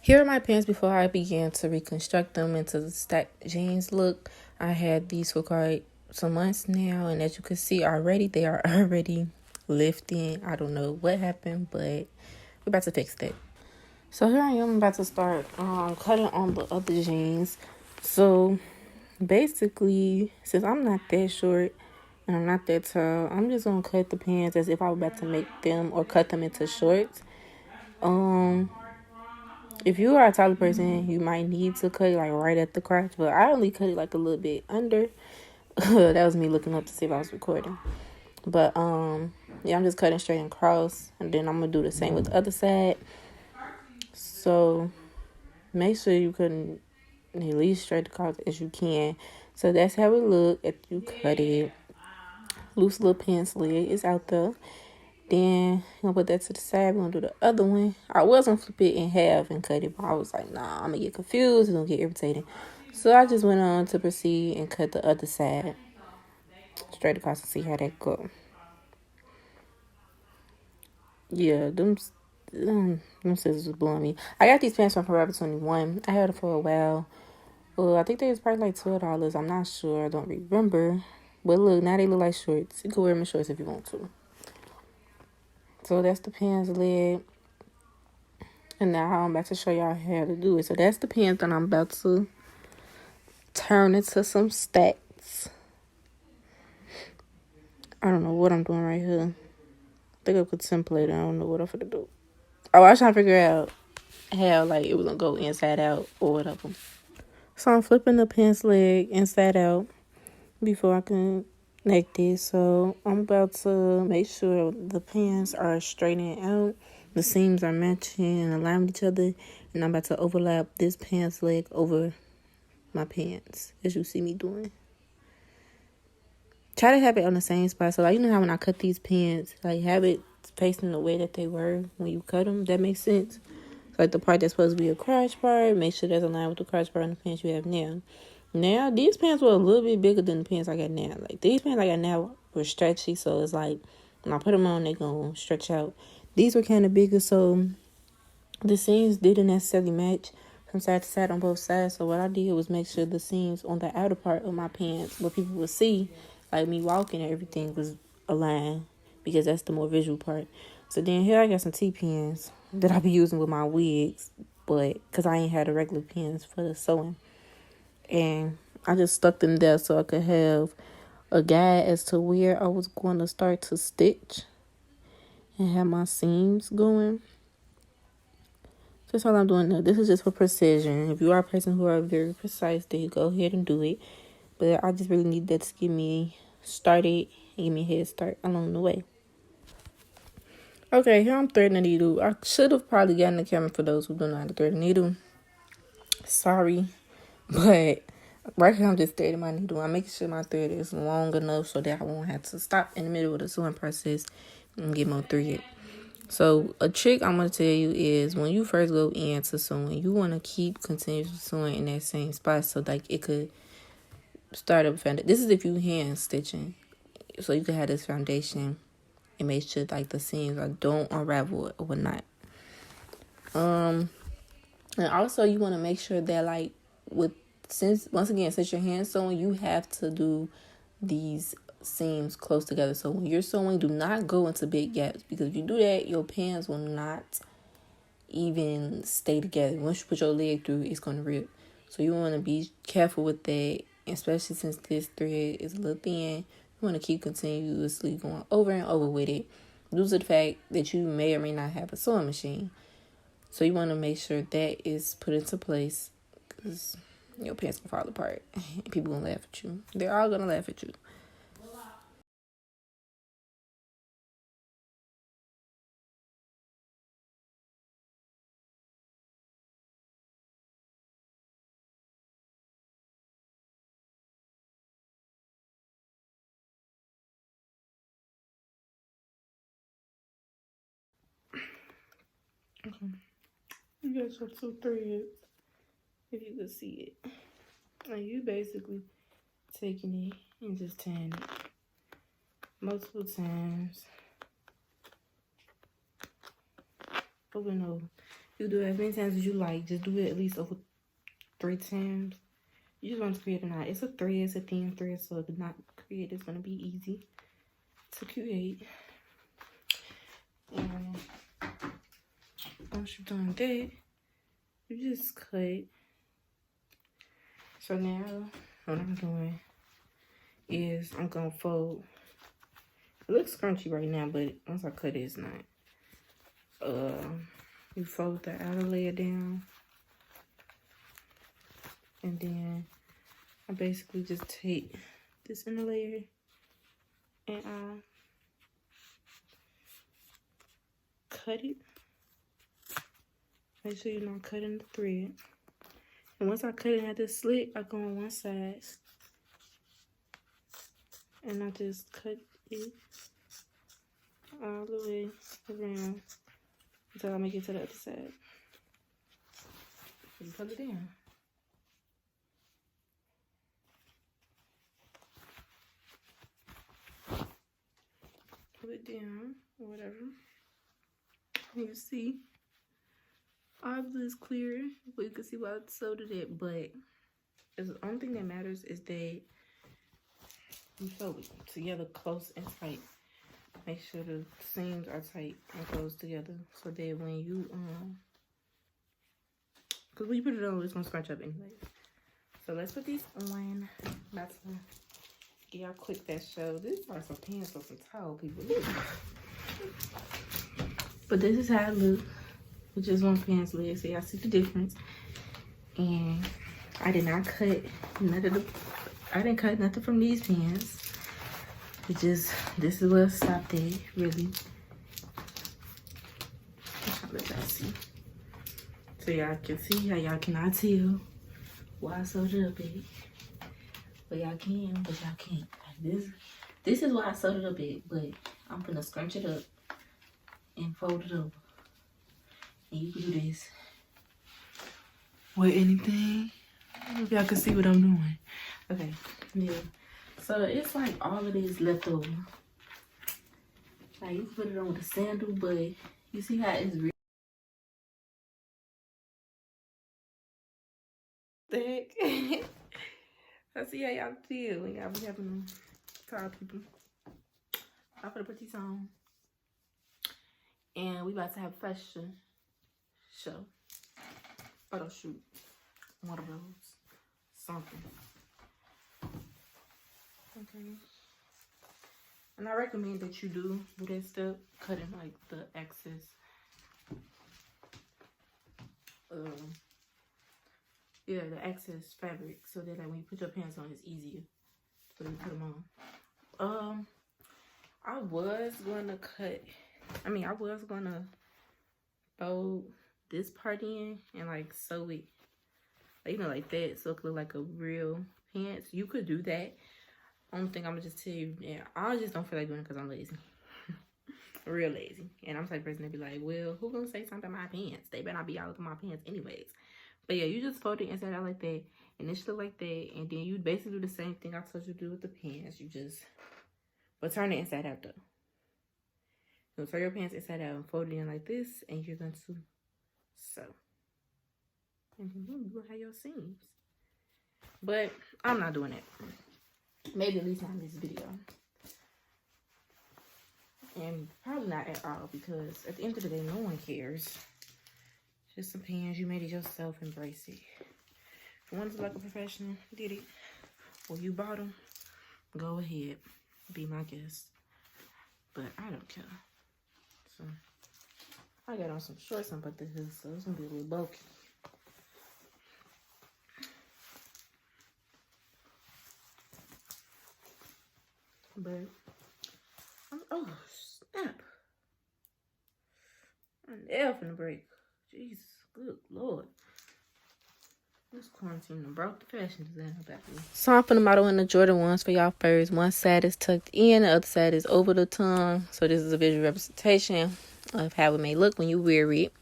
Here are my pants before I began to reconstruct them into the stacked jeans look. I had these for quite some months now, and as you can see already, they are already lifting. I don't know what happened, but we're about to fix that. So here I am about to start cutting on the other jeans. So basically, since I'm not that short and I'm not that tall, I'm just gonna cut the pants as if I was about to make them or cut them into shorts. If you are a taller person, you might need to cut it like right at the crotch, but I only cut it like a little bit under. That was me looking up to see if I was recording. But yeah, I'm just cutting straight and cross, and then I'm gonna do the same with the other side. So make sure you cut at least straight across as you can. So that's how it look if you cut it. Loose little pants leg is out there. Then I'm gonna put that to the side. We're gonna do the other one. I was gonna flip it in half and cut it, but I was like, nah, I'm gonna get confused. It's gonna get irritating. So I just went on to proceed and cut the other side straight across and see how that go. Yeah, them scissors was blowing me. I got these pants from Forever 21. I had them for a while. Well, I think they was probably like $12. I'm not sure. I don't remember. But look, now they look like shorts. You can wear them in shorts if you want to. So that's the pants leg. And now I'm about to show y'all how to do it. So that's the pants that I'm about to turn into some stacks. I don't know what I'm doing right here. I think I could template it. I don't know what I'm gonna do. Oh, I was trying to figure out how like it was gonna go inside out or whatever. So I'm flipping the pants leg inside out before I can connect it. So I'm about to make sure the pants are straightening out. The seams are matching and aligned with each other. And I'm about to overlap this pants leg over my pants, as you see me doing. Try to have it on the same spot. So, like, you know how when I cut these pants, like, have it facing the way that they were when you cut them. That makes sense. So, like, the part that's supposed to be a crotch part, make sure that's aligned with the crotch part on the pants you have now. Now, these pants were a little bit bigger than the pants I got now. Like, these pants I got now were stretchy, so it's like, when I put them on, they're going to stretch out. These were kind of bigger, so the seams didn't necessarily match from side to side on both sides. So what I did was make sure the seams on the outer part of my pants, what people would see, like me walking and everything, was aligned, because that's the more visual part. So then here I got some T-pins that I be using with my wigs, but because I ain't had the regular pins for the sewing. And I just stuck them there so I could have a guide as to where I was going to start to stitch and have my seams going. That's all I'm doing now. This is just for precision. If you are a person who are very precise, then go ahead and do it. But I just really need that to get me started and give me a head start along the way. Okay, here I'm threading a needle. I should have probably gotten the camera for those who don't know how to thread a needle. Sorry. But right here I'm just threading my needle. I'm making sure my thread is long enough so that I won't have to stop in the middle of the sewing process and get more thread. So a trick I'm going to tell you is when you first go into sewing, you want to keep continuously sewing in that same spot so like it could start up foundation. This is if you hand stitching. So you can have this foundation and make sure like the seams don't unravel or whatnot. And also you want to make sure that like since you're hand sewing, you have to do these seams close together. So when you're sewing, do not go into big gaps, because if you do that, your pants will not even stay together. Once you put your leg through, it's going to rip. So you want to be careful with that, especially since this thread is a little thin. You want to keep continuously going over and over with it due to the fact that you may or may not have a sewing machine. So you want to make sure that is put into place, because your pants can fall apart. People going to laugh at you. They're all going to laugh at you. Okay. You got your two threads, if you can see it. And you basically taking it and just tying it multiple times over and over. You do it as many times as you like. Just do it at least over 3 times. You just want to create a knot. It's a thread. It's a thin thread, so the knot create is going to be easy to create. And once you've done that, you just cut. So now what I'm doing is I'm going to fold. It looks scrunchy right now, but once I cut it, it's not. You fold the outer layer down, and then I basically just take this inner layer and I cut it. Make sure you're not cutting the thread. And once I cut it at this slit, I go on one side and I just cut it all the way around until I make it to the other side. Just cut it down. Put it down, or whatever. You see, obviously it's clear, but you can see why I sewed it. But the only thing that matters is that you sew it together close and tight. Make sure the seams are tight and close together, so that when you because when you put it on, it's gonna scrunch up anyway. So let's put these on. About to give y'all a quick that show. These are some pants for some tall people. But this is how it looks with just one pants leg. So y'all see the difference. And I did not cut none of the. I didn't cut nothing from these pants. It just, this is where it stopped at, really. Let y'all see. So y'all can see how y'all cannot tell why I sewed it up at. But y'all can, but y'all can't. Like this is why I sewed it up at, but I'm gonna scrunch it up and fold it over. And you can do this with anything. I don't know if y'all can see what I'm doing. Okay, yeah. So it's like all of this left over. Like you can put it on with a sandal, but you see how it's real thick. I see how y'all feel when y'all be having them tall people. I'm gonna put these on. And we about to have a fashion show. Photo shoot. One of those. Something. Okay. And I recommend that you do that stuff, cutting like the excess. Yeah, the excess fabric, so that like when you put your pants on, it's easier so you put them on. I was gonna fold this part in and like sew it, like, you know, like that, so it could look like a real pants. You could do that. Only thing I'm gonna just tell you, yeah, I just don't feel like doing it because I'm lazy. Real lazy. And I'm the type of person to be like, well, who gonna say something about my pants? They better not be out of my pants anyways. But yeah, you just fold it inside out like that, and it should look like that, and then you basically do the same thing I told you to do with the pants. You just, but turn it inside out though. So turn your pants inside out and fold it in like this, and you're going to sew. And then you will have your seams. But I'm not doing it. Maybe at least not in this video. And probably not at all, because at the end of the day, no one cares. Just some pants. You made it yourself. Embrace it. If you want to look like a professional, did it, or you bought them, go ahead. Be my guest. But I don't care. So I got on some shorts on about the hood, so it's gonna be a little bulky. But oh snap! I'm there finna break. Jesus, good Lord. This quarantine broke the fashion designer back here. So I'm finna model in the Jordan 1s for y'all first. One side is tucked in, the other side is over the tongue. So this is a visual representation of how it may look when you wear it.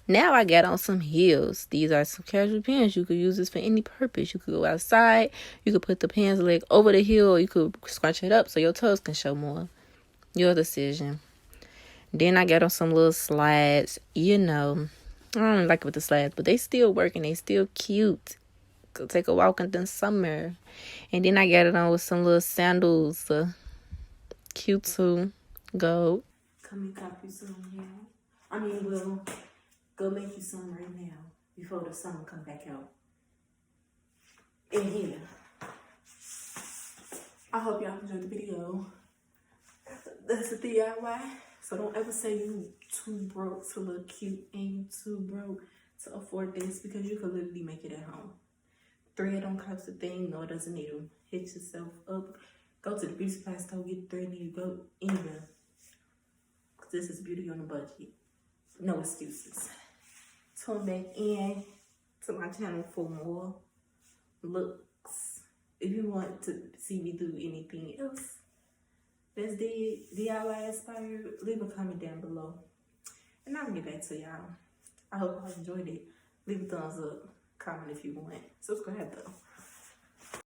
Now I got on some heels. These are some casual pants. You could use this for any purpose. You could go outside. You could put the pants leg over the heel. Or you could scrunch it up so your toes can show more. Your decision. Then I got on some little slides. You know, I don't like it with the slabs, but they still working. They still cute. Go take a walk in the summer. And then I got it on with some little sandals. Cute too. Go. Come and cop you some now. I mean, we'll go make you some right now before the summer come back out. In here. I hope y'all enjoyed the video. That's a DIY. So don't ever say you too broke to look cute and you too broke to afford this, because you can literally make it at home. Thread don't cost a thing. No, it doesn't need to hit yourself up. Go to the beauty supply store, get thread, need to go anywhere. Because this is beauty on a budget. No excuses. Tune back in to my channel for more looks. If you want to see me do anything else that's DIY inspired, leave a comment down below. And I'll get back to y'all. I hope y'all enjoyed it. Leave a thumbs up. Comment if you want. Subscribe though.